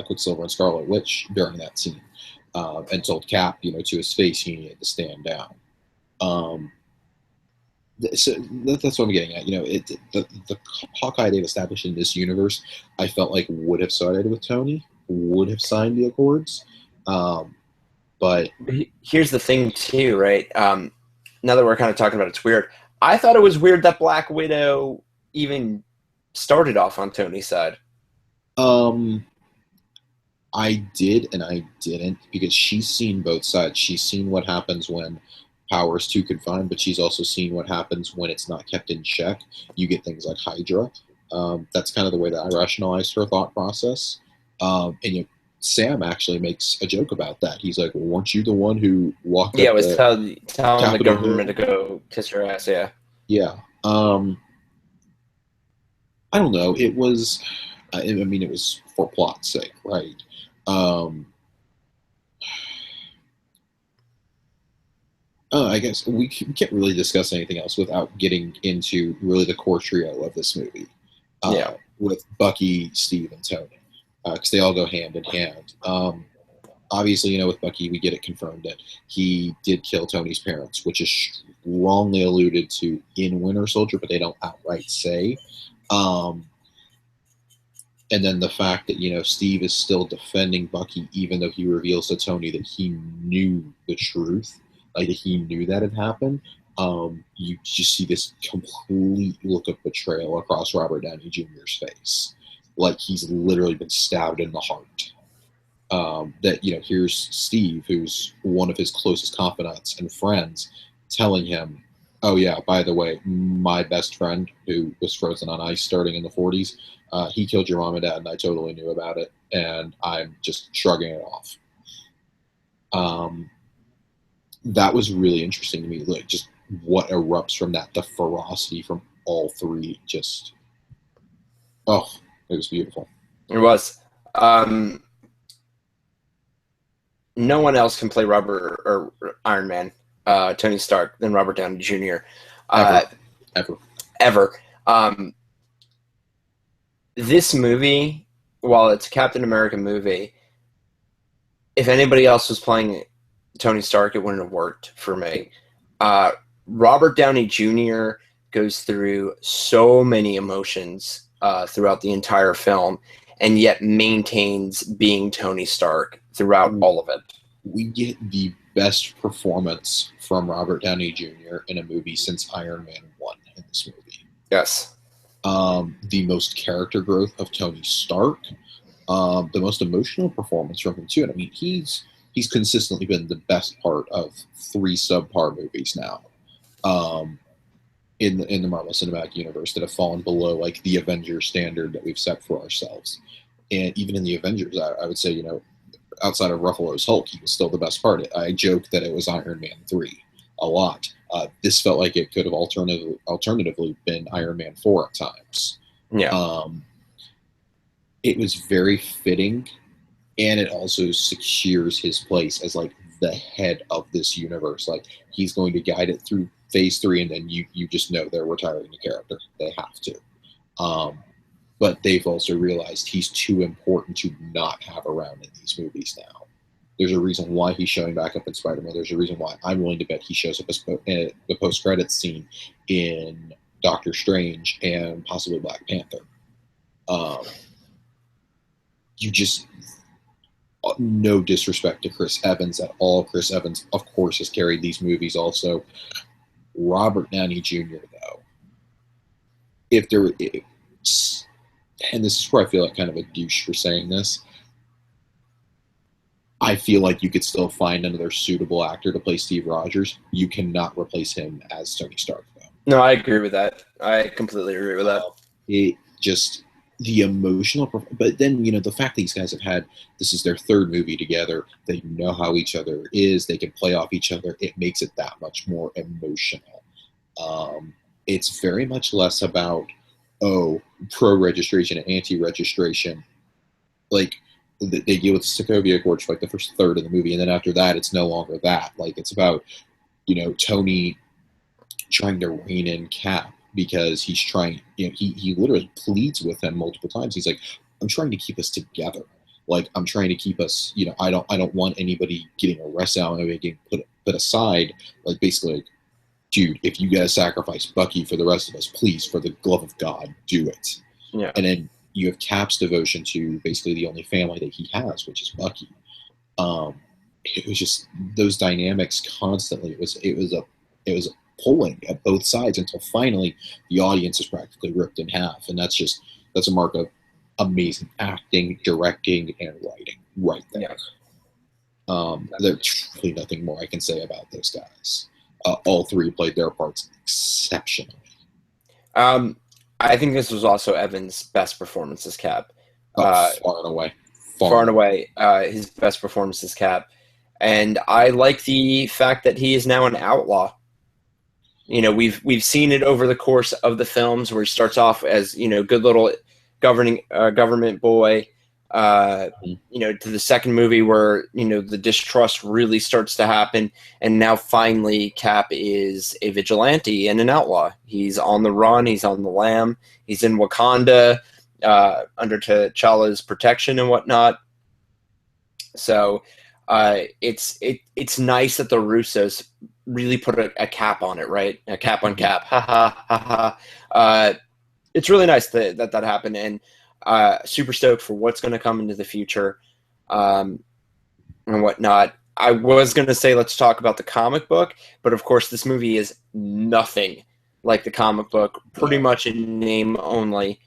Quicksilver and Scarlet Witch during that scene, and told Cap, to his face, he needed to stand down. So that's what I'm getting at. The Hawkeye they've established in this universe, I felt like would have sided with Tony, would have signed the Accords. But here's the thing, too, right? Now that we're kind of talking about it's weird. I thought it was weird that Black Widow even started off on Tony's side. I did and I didn't, because she's seen both sides. She's seen what happens when power is too confined, but she's also seen what happens when it's not kept in check. You get things like Hydra. That's kind of the way that I rationalized her thought process. And Sam actually makes a joke about that. He's like, well, weren't you the one who walked Yeah, up was telling the government Hill? to go kiss her ass, yeah. Yeah. I don't know. It was, it was for plot's sake, right? I guess we can't really discuss anything else without getting into really the core trio of this movie. With Bucky, Steve, and Tony, because they all go hand in hand. Obviously, with Bucky, we get it confirmed that he did kill Tony's parents, which is strongly alluded to in Winter Soldier, but they don't outright say. And then the fact that, Steve is still defending Bucky, even though he reveals to Tony that he knew the truth, like that he knew that had happened. You just see this complete look of betrayal across Robert Downey Jr.'s face. Like he's literally been stabbed in the heart. That, here's Steve, who's one of his closest confidants and friends, telling him, oh yeah, by the way, my best friend who was frozen on ice starting in the 40s, he killed your mom and dad, and I totally knew about it, and I'm just shrugging it off. That was really interesting to me, like just what erupts from that, the ferocity from all three, just, oh, it was beautiful. It was. No one else can play Robert or Iron Man, Tony Stark, than Robert Downey Jr. Ever. This movie, while it's a Captain America movie, if anybody else was playing Tony Stark, it wouldn't have worked for me. Robert Downey Jr. goes through so many emotions throughout the entire film, and yet maintains being Tony Stark throughout all of it. We get the best performance from Robert Downey Jr. in a movie since Iron Man 1 in this movie. Yes. The most character growth of Tony Stark. The most emotional performance from him, too. And I mean, he's consistently been the best part of 3 subpar movies now. In the Marvel Cinematic Universe that have fallen below like the Avengers standard that we've set for ourselves. And even in the Avengers, I would say, outside of Ruffalo's Hulk, he was still the best part. I joke that it was Iron Man 3 a lot. This felt like it could have alternatively been Iron Man 4 at times. Yeah. It was very fitting, and it also secures his place as like the head of this universe. Like he's going to guide it through phase 3, and then you just know they're retiring the character. They have to. But they've also realized he's too important to not have around in these movies now. There's a reason why he's showing back up in Spider-Man. There's a reason why I'm willing to bet he shows up as the post-credits scene in Doctor Strange and possibly Black Panther. No disrespect to Chris Evans at all. Chris Evans, of course, has carried these movies also. Robert Downey Jr., though, and this is where I feel like kind of a douche for saying this, I feel like you could still find another suitable actor to play Steve Rogers. You cannot replace him as Tony Stark, though. No, I agree with that. I completely agree with that. It just, the emotional, but then, the fact that these guys this is their 3rd movie together, they know how each other is, they can play off each other, it makes it that much more emotional. It's very much less about, pro-registration and anti-registration. Like, they deal with the Sokovia Accord for like the first third of the movie, and then after that, it's no longer that. Like, it's about, Tony trying to rein in Cap because he's trying, he literally pleads with him multiple times. He's like, I'm trying to keep us together. Like, I'm trying to keep us, I don't want anybody getting arrested, I don't want anybody getting put aside. Like, basically, like, dude, if you gotta sacrifice Bucky for the rest of us, please, for the love of God, do it. Yeah. And then you have Cap's devotion to basically the only family that he has, which is Bucky. It was just those dynamics constantly. It was pulling at both sides until finally the audience is practically ripped in half, and that's a mark of amazing acting, directing, and writing right there. Yeah. There's really nothing more I can say about those guys. All 3 played their parts exceptionally. I think this was also Evan's best performance as Cap. Far and away. Far and away, his best performance as Cap. And I like the fact that he is now an outlaw. We've seen it over the course of the films where he starts off as, good little government boy, to the second movie where, the distrust really starts to happen. And now finally Cap is a vigilante and an outlaw. He's on the run. He's on the lam. He's in Wakanda, under T'Challa's protection and whatnot. So it's nice that the Russos really put a cap on it, right? A cap on Cap. Ha ha ha ha. It's really nice that happened. And Super stoked for what's going to come into the future, and whatnot. I was going to say let's talk about the comic book, but of course this movie is nothing like the comic book, pretty much in name only.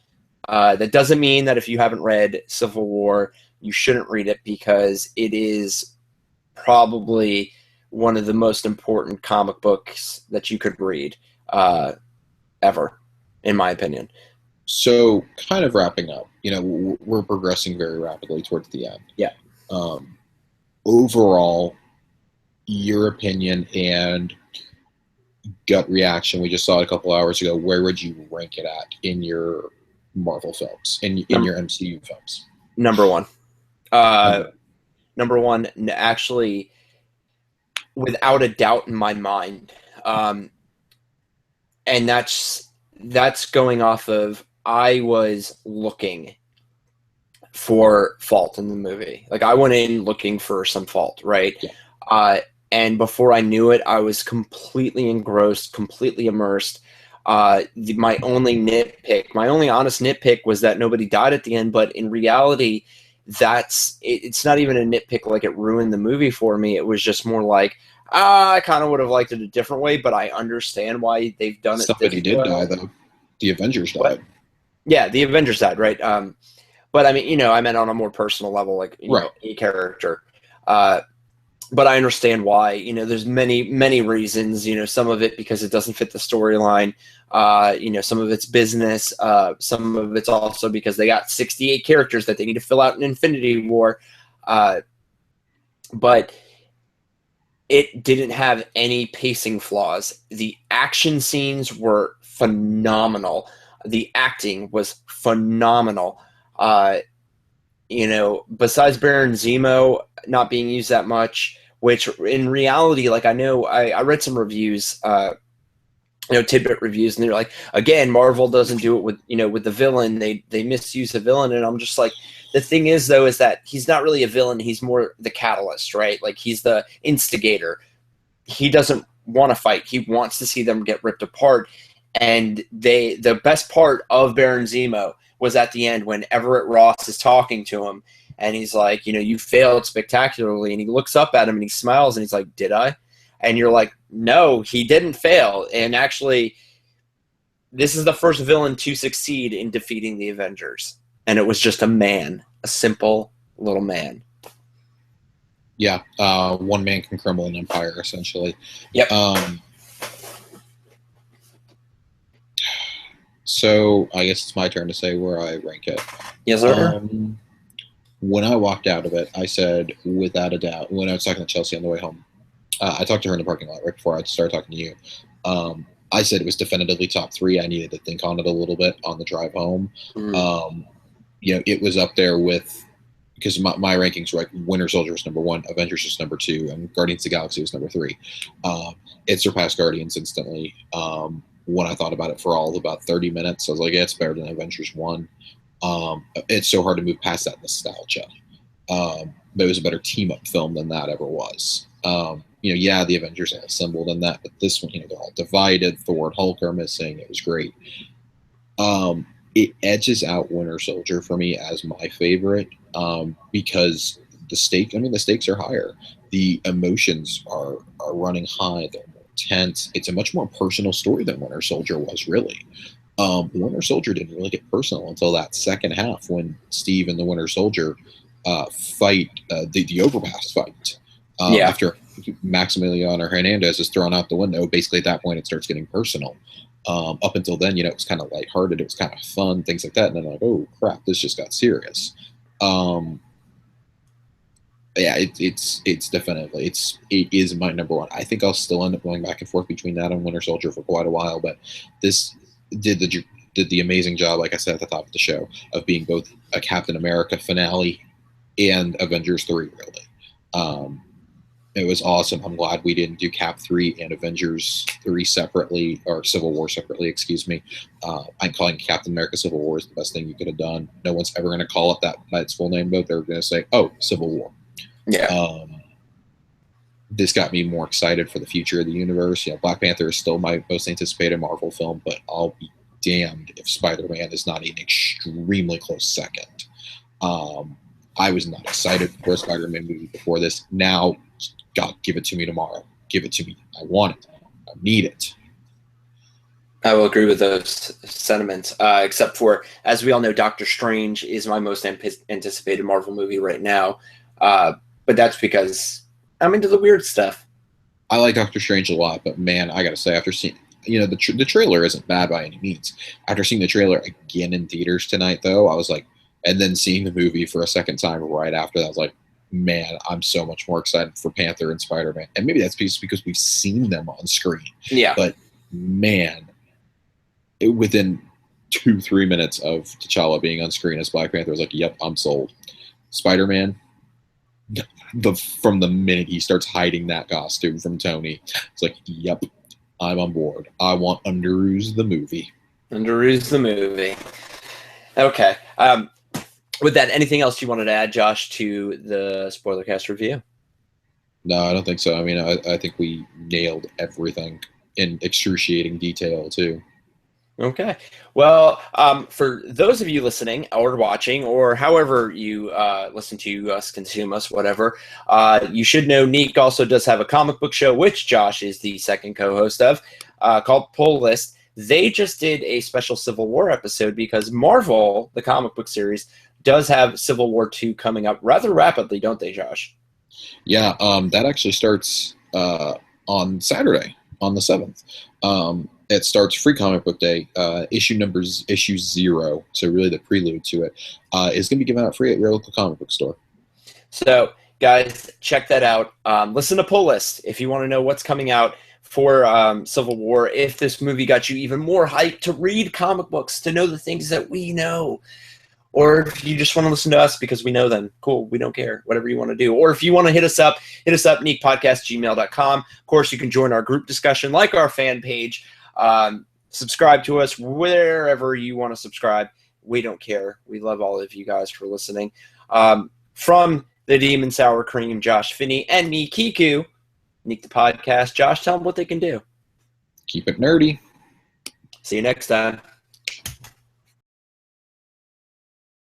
That doesn't mean that if you haven't read Civil War, you shouldn't read it, because it is probably one of the most important comic books that you could read ever, in my opinion. So, kind of wrapping up, we're progressing very rapidly towards the end. Yeah. Overall, your opinion and gut reaction, we just saw it a couple hours ago, where would you rank it at in your Marvel films, in your MCU films? Number one. Number one, actually, without a doubt in my mind. And that's going off of, I was looking for fault in the movie. Like, I went in looking for some fault, right? Yeah. And before I knew it, I was completely engrossed, completely immersed. My only honest nitpick was that nobody died at the end, but in reality, it's not even a nitpick, like it ruined the movie for me. It was just more like, I kind of would have liked it a different way, but I understand why they've done it. Somebody did die, though. The Avengers died. What? Yeah, the Avengers died, right? But I mean, I meant on a more personal level, like, right. A character. But I understand why. There's many reasons. Some of it because it doesn't fit the storyline. Some of it's business. Some of it's also because they got 68 characters that they need to fill out in Infinity War. But it didn't have any pacing flaws. The action scenes were phenomenal. The acting was phenomenal. Besides Baron Zemo not being used that much, which in reality, like, I read some reviews, tidbit reviews, and they're like, again, Marvel doesn't do it with the villain. They misuse the villain, and I'm just like, the thing is, though, is that he's not really a villain. He's more the catalyst, right? Like, he's the instigator. He doesn't want to fight. He wants to see them get ripped apart. And the best part of Baron Zemo was at the end when Everett Ross is talking to him, and he's like, you failed spectacularly, and he looks up at him and he smiles and he's like, did I? And you're like, no, he didn't fail. And actually, this is the first villain to succeed in defeating the Avengers. And it was just a simple little man. Yeah, one man can crumble an empire, essentially. Yep. So I guess it's my turn to say where I rank it. Yes, sir. When I walked out of it, I said, without a doubt, when I was talking to Chelsea on the way home, I talked to her in the parking lot right before I started talking to you. I said it was definitively top 3. I needed to think on it a little bit on the drive home. It was up there with, because my rankings were like Winter Soldier was number 1, Avengers was number 2, and Guardians of the Galaxy was number 3. It surpassed Guardians instantly. When I thought about it for about 30 minutes, I was like, yeah, it's better than Avengers 1. It's so hard to move past that nostalgia. But it was a better team-up film than that ever was. The Avengers all assembled in that, but this one, they're all divided. Thor and Hulk are missing. It was great. It edges out Winter Soldier for me as my favorite, because the stakes are higher. The emotions are running high. They're more tense. It's a much more personal story than Winter Soldier was, really. Winter Soldier didn't really get personal until that second half when Steve and the Winter Soldier fight the overpass fight. After Maximiliano Hernandez is thrown out the window, basically at that point it starts getting personal. Up until then, it was kind of lighthearted, it was kind of fun, things like that. And then like, oh crap, this just got serious. It's definitely it is my number 1. I think I'll still end up going back and forth between that and Winter Soldier for quite a while, but this did the amazing job, like I said at the top of the show, of being both a Captain America finale and Avengers 3, really. It was awesome. I'm glad we didn't do Cap 3 and Avengers 3 separately, or Civil War separately, excuse me. I'm calling Captain America Civil War is the best thing you could have done. No one's ever going to call it that by its full name, though. They're going to say, oh, Civil War. Yeah. This got me more excited for the future of the universe. Black Panther is still my most anticipated Marvel film, but I'll be damned if Spider-Man is not an extremely close second. I was not excited for a Spider-Man movie before this. Now, God, give it to me tomorrow. Give it to me. I want it. I need it. I will agree with those sentiments, except for, as we all know, Doctor Strange is my most anticipated Marvel movie right now. But that's because I'm into the weird stuff. I like Doctor Strange a lot, but man, I gotta say, after seeing, the trailer isn't bad by any means. After seeing the trailer again in theaters tonight, though, I was like, and then seeing the movie for a second time right after that, I was like, man, I'm so much more excited for Panther and Spider-Man. And maybe that's because we've seen them on screen. Yeah. But man, within 2-3 minutes of T'Challa being on screen as Black Panther, I was like, yep, I'm sold. Spider-Man, from the minute he starts hiding that costume from Tony, it's like, yep, I'm on board. I want Underoos the movie. Underoos the movie. Okay. With that, anything else you wanted to add, Josh, to the Spoilercast review? No, I don't think so. I mean, I think we nailed everything in excruciating detail, too. Okay. Well, for those of you listening or watching, or however you listen to us, consume us, whatever, you should know Neek also does have a comic book show, which Josh is the second co-host of, called Pull List. They just did a special Civil War episode because Marvel, the comic book series, does have Civil War 2 coming up rather rapidly, don't they, Josh? Yeah, that actually starts on Saturday, on the 7th. It starts Free Comic Book Day. Issue 0, so really the prelude to it, is going to be given out free at your local comic book store. So, guys, check that out. Listen to Pull List if you want to know what's coming out for Civil War. If this movie got you even more hyped to read comic books, to know the things that we know. Or if you just want to listen to us because we know them, cool, we don't care, whatever you want to do. Or if you want to hit us up, neekpodcast@gmail.com. Of course, you can join our group discussion, like our fan page. Subscribe to us wherever you want to subscribe. We don't care. We love all of you guys for listening. From the Demon Sour Cream, Josh Finney, and me, Kiku, Neek the Podcast. Josh, tell them what they can do. Keep it nerdy. See you next time.